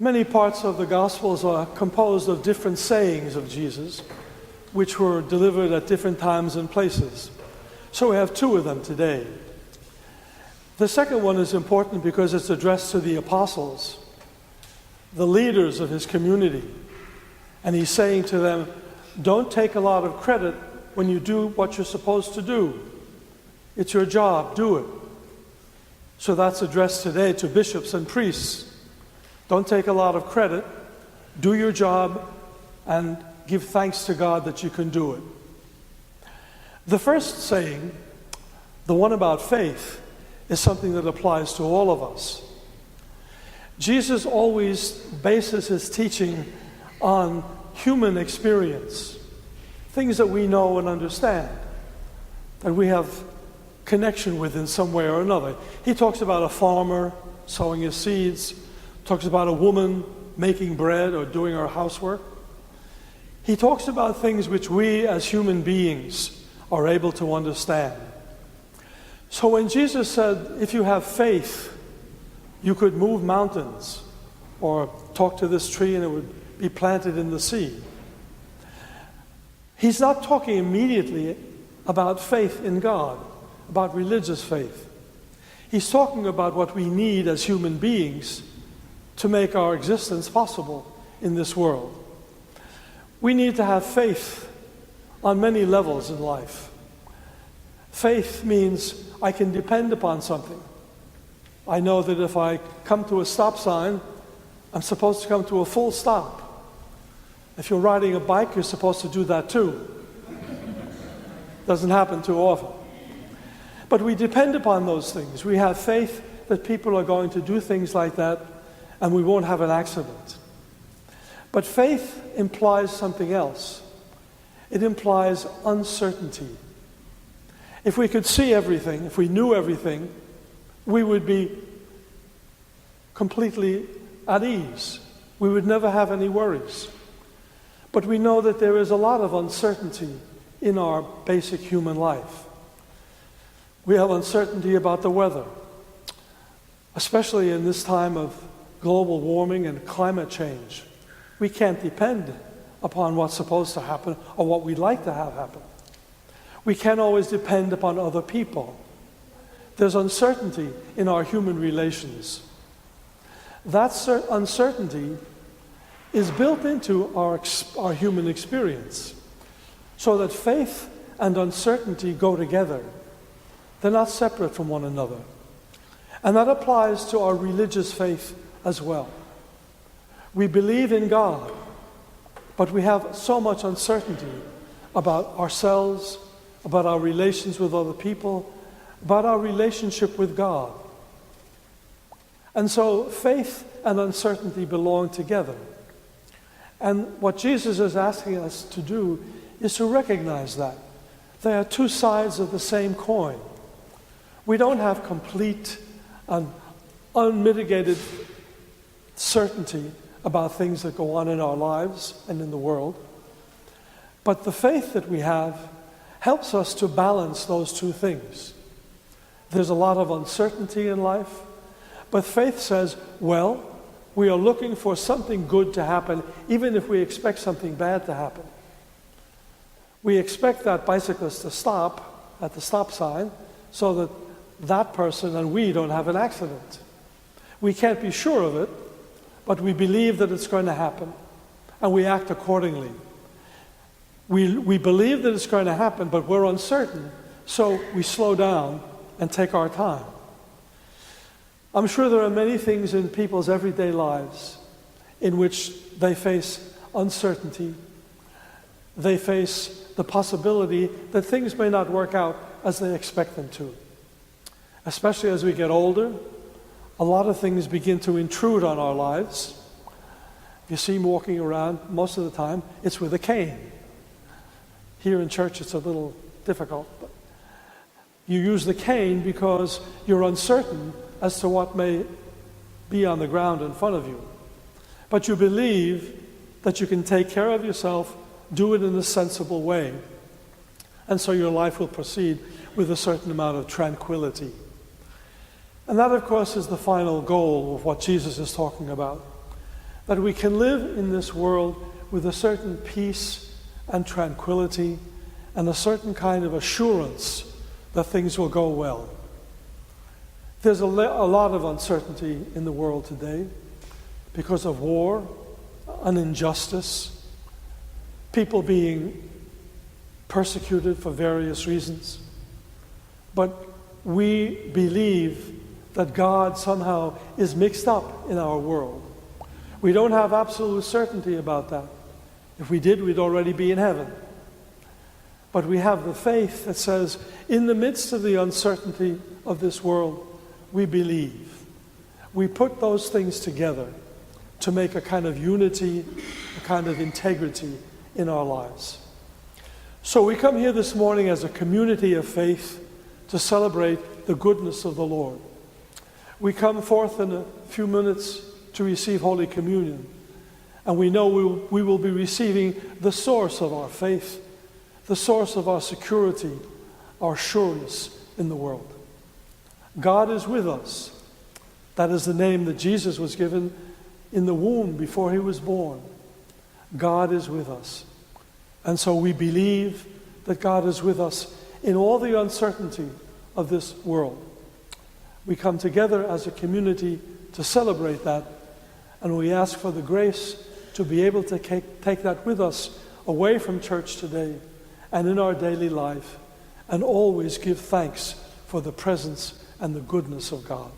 Many parts of the Gospels are composed of different sayings of Jesus, which were delivered at different times and places. So we have two of them today. The second one is important because it's addressed to the apostles, the leaders of his community. And he's saying to them, don't take a lot of credit when you do what you're supposed to do. It's your job, do it. So that's addressed today to bishops and priests. Don't take a lot of credit, do your job, and give thanks to God that you can do it. The first saying, the one about faith, is something that applies to all of us. Jesus always bases his teaching on human experience, things that we know and understand, that we have connection with in some way or another. He talks about a farmer sowing his seeds, talks about a woman making bread or doing her housework. He talks about things which we as human beings are able to understand. So when Jesus said, if you have faith, you could move mountains, or talk to this tree and it would be planted in the sea, he's not talking immediately about faith in God, about religious faith. He's talking about what we need as human beings to make our existence possible in this world. We need to have faith on many levels in life. Faith means I can depend upon something. I know that if I come to a stop sign, I'm supposed to come to a full stop. If you're riding a bike, you're supposed to do that too. Doesn't happen too often. But we depend upon those things. We have faith that people are going to do things like that and we won't have an accident. But faith implies something else. It implies uncertainty. If we could see everything, if we knew everything, we would be completely at ease. We would never have any worries. But we know that there is a lot of uncertainty in our basic human life. We have uncertainty about the weather, especially in this time of global warming and climate change. We can't depend upon what's supposed to happen or what we'd like to have happen. We can't always depend upon other people. There's uncertainty in our human relations. That uncertainty is built into our human experience, so that faith and uncertainty go together. They're not separate from one another. And that applies to our religious faith as well. We believe in God, but we have so much uncertainty about ourselves, about our relations with other people, about our relationship with God. And so faith and uncertainty belong together. And what Jesus is asking us to do is to recognize that. They are two sides of the same coin. We don't have complete and unmitigated certainty about things that go on in our lives and in the world. But the faith that we have helps us to balance those two things. There's a lot of uncertainty in life, but faith says, well, we are looking for something good to happen, even if we expect something bad to happen. We expect that bicyclist to stop at the stop sign so that that person and we don't have an accident. We can't be sure of it, but we believe that it's going to happen, and we act accordingly. We believe that it's going to happen, but we're uncertain, so we slow down and take our time. I'm sure there are many things in people's everyday lives in which they face uncertainty. They face the possibility that things may not work out as they expect them to. Especially as we get older, a lot of things begin to intrude on our lives. You see him walking around, most of the time, it's with a cane. Here in church, it's a little difficult. But you use the cane because you're uncertain as to what may be on the ground in front of you. But you believe that you can take care of yourself, do it in a sensible way. And so your life will proceed with a certain amount of tranquility. And that, of course, is the final goal of what Jesus is talking about. that we can live in this world with a certain peace and tranquility and a certain kind of assurance that things will go well. There's a lot of uncertainty in the world today because of war and injustice, people being persecuted for various reasons. But we believe that God somehow is mixed up in our world. We don't have absolute certainty about that. If we did, we'd already be in heaven. But we have the faith that says, in the midst of the uncertainty of this world, we believe. We put those things together to make a kind of unity, a kind of integrity in our lives. So we come here this morning as a community of faith to celebrate the goodness of the Lord. We come forth in a few minutes to receive Holy Communion, and we know we will be receiving the source of our faith, the source of our security, our sureness in the world. God is with us. That is the name that Jesus was given in the womb before he was born. God is with us. And so we believe that God is with us in all the uncertainty of this world. We come together as a community to celebrate that, and we ask for the grace to be able to take that with us away from church today and in our daily life, and always give thanks for the presence and the goodness of God.